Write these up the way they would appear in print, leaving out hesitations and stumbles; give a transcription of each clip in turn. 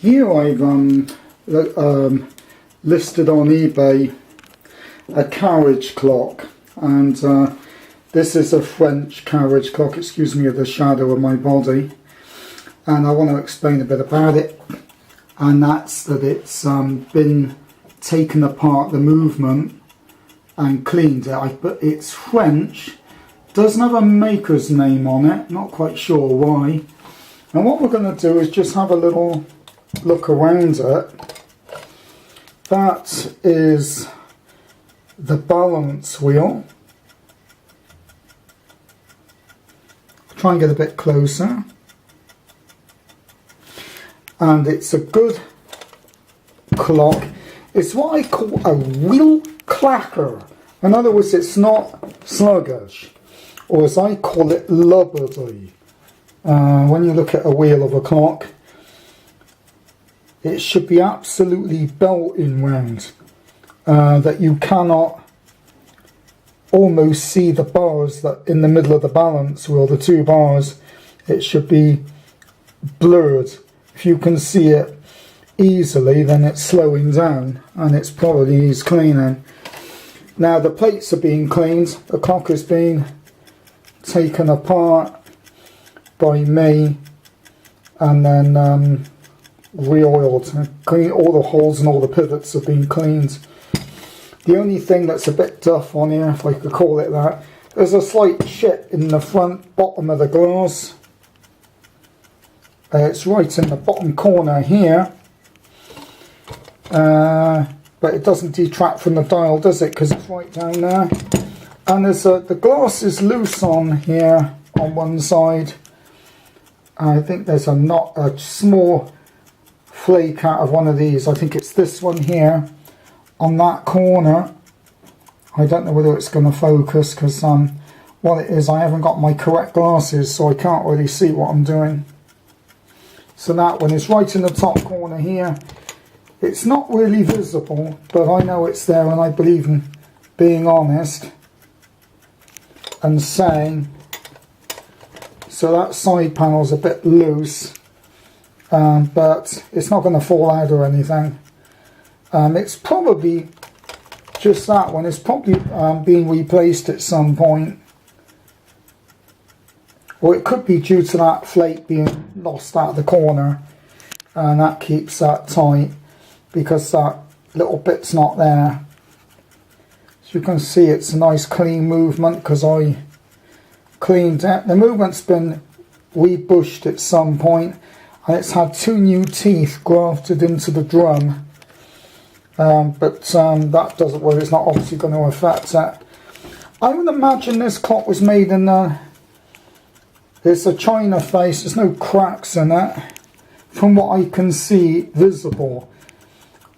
Here I've listed on eBay a carriage clock, and this is a French carriage clock. Excuse me of the shadow of my body, and I want to explain a bit about it. And that's that it's been taken apart, the movement, and cleaned it. But it's French, doesn't have a maker's name on it, not quite sure why. And what we're going to do is just have a little look around it. That is the balance wheel. Try and get a bit closer. And it's a good clock. It's what I call a wheel clacker. In other words, it's not sluggish, or as I call it, lubberdy. When you look at a wheel of a clock, it should be absolutely belting round, that you cannot almost see the bars that in the middle of the balance wheel, the two bars. It should be blurred. If you can see it easily, then it's slowing down, and it's probably needs cleaning. Now the plates are being cleaned, the clock is being taken apart by me, and then re-oiled. Clean all the holes and all the pivots have been cleaned. The only thing that's a bit duff on here, if I could call it that, there's a slight chip in the front bottom of the glass. It's right in the bottom corner here, but it doesn't detract from the dial, does it? Because it's right down there. And there's the glass is loose on here on one side. I think there's a small flake out of one of these. I think it's this one here on that corner. I don't know whether it's going to focus, because what it is, I haven't got my correct glasses, so I can't really see what I'm doing. So that one is right in the top corner here. It's not really visible, but I know it's there, and I believe in being honest and saying. So that side panel's a bit loose, but it's not going to fall out or anything. It's probably just that one. It's probably being replaced at some point. Or it could be due to that flake being lost out of the corner, and that keeps that tight, because that little bit's not there. As you can see, it's a nice clean movement, because I cleaned it. The movement's been rebushed at some point, and it's had 2 new teeth grafted into the drum. But that doesn't work. It's not obviously going to affect it. I would imagine this clock was made in it's a china face. There's no cracks in it, from what I can see visible.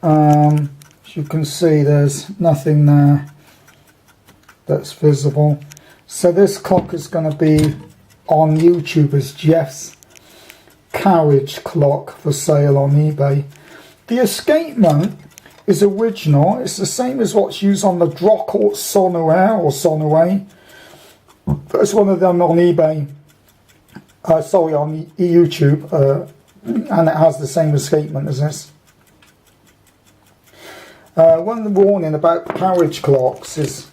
As you can see, there's nothing there that's visible. So this clock is going to be on YouTube as Jeff's carriage clock for sale on eBay. The escapement is original. It's the same as what's used on the Drocourt Sonoair or Sonoé. There's one of them on eBay. Sorry, on YouTube, and it has the same escapement as this. One warning about carriage clocks is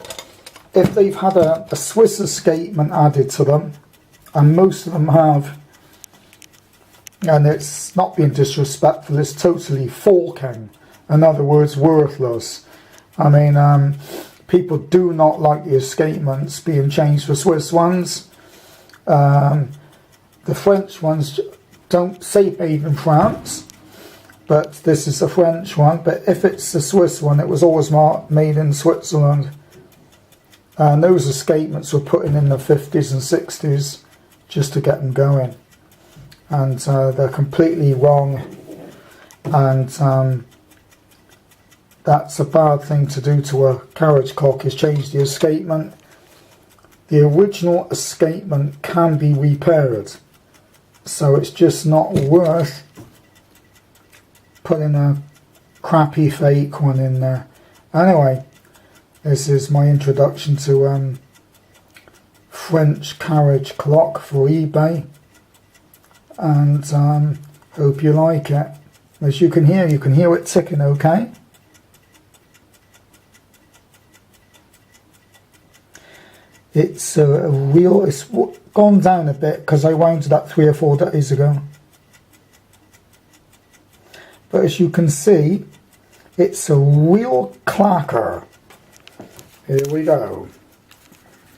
if they've had a Swiss escapement added to them, and most of them have, and it's not being disrespectful, it's totally forking. In other words, worthless. I mean, people do not like the escapements being changed for Swiss ones. The French ones don't say made in France, but this is a French one. But if it's the Swiss one, it was always marked made in Switzerland. And those escapements were put in the 50s and 60s just to get them going. And they're completely wrong. And that's a bad thing to do to a carriage clock, is change the escapement. The original escapement can be repaired, so it's just not worth putting a crappy fake one in there. Anyway, this is my introduction to French carriage clock for eBay, and hope you like it. As you can hear it ticking, okay? It's a wheel, it's gone down a bit because I wound it up 3 or 4 days ago. But as you can see, it's a wheel clacker. Here we go.